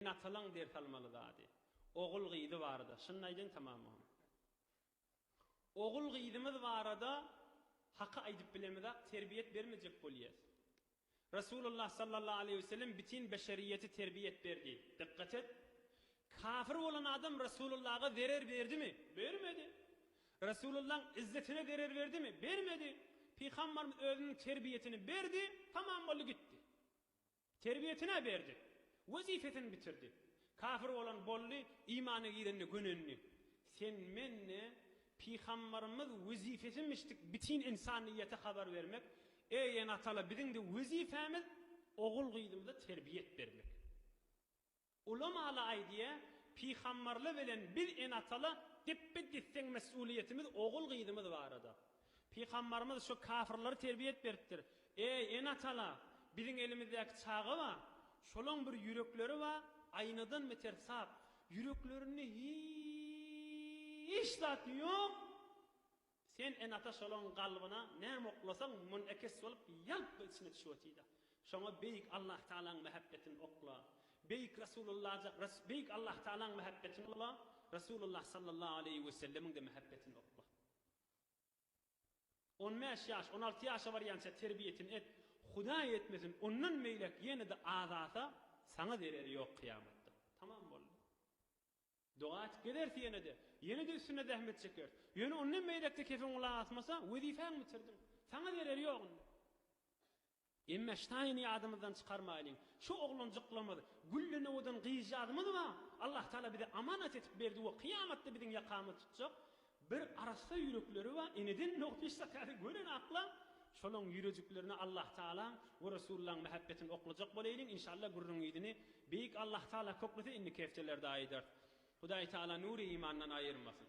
Natalan dert almalı zadi. Oğul gıydı vardı. Şunnaydın tamamı. Oğul gıydımız varada hakkı aydıp bilemede terbiyet vermeyecek boliyaz. Resulullah sallallahu aleyhi ve sellem bütün beşeriyeti terbiyet verdi. Dikkat et. Kafir olan adam Resulullah'a zarar verdi mi? Vermedi. Resulullah'ın izzetine zarar verdi mi? Vermedi. Peygamberimiz özünün terbiyetini verdi, tamam oldu gitti. Terbiyetine verdi. Vazifetini bitirdi. Kafir olan bolli imanı gidenini gününni. Sen menne Peygamberimiz vazifesinmiştik bütün insaniyete haber vermek. Ey enatala bizim de vazifemiz oğul gıydımızda terbiyet vermek. Ulamalı aydiye Peygamberle veren bir enatala dippet gitsen mesuliyetimiz oğul gıydımız var arada. Peygamberimiz şu kafirleri terbiyet veriptir. Ey enatala bizim elimizdeki çağı var. Şolon bir yürekleri var. Aynadan metersap. Yüreklerini hiç zat yok. Sen enata şolon kalbına ne moklasan münekes olup yalp içine düşüyotida. Şoma beyik Allah Teala'nın muhabbetini okla. Beyik beyik Allah Teala'nın muhabbetini okla. Resulullah sallallahu aleyhi ve sellemin de muhabbetini okla. 15 yaş, 16 yaşa var yansa terbiyetini et. Huda etmesin. Onun meylek yine de azata sana dereri yok kıyamette. Tamam mı oldu? Dua et giderse yine de üstüne zahmet çeker. Yine onun meylekte kefin ula atmasa vazifen bitirdin. Sana dereri yok onun. Emme ştayini adımızdan çıkarmayın. Şu oğluncuklamız, güllüne odan gıyıcı adımız var. Allah Teala bize amanet etip verdi. O kıyamette bizim yakamı tutacak. Bir arasta yürekleri var. Enedin noktişta kâdi gören akla. Şolon yürücüklerine Allah Teala ve Resulullah'ın muhabbetini oklayacak bolayın. İnşallah gurrun idini. Beyik Allah Teala koklete inni keftelerde aydır. Hudayi Teala nuri imandan ayırmasın.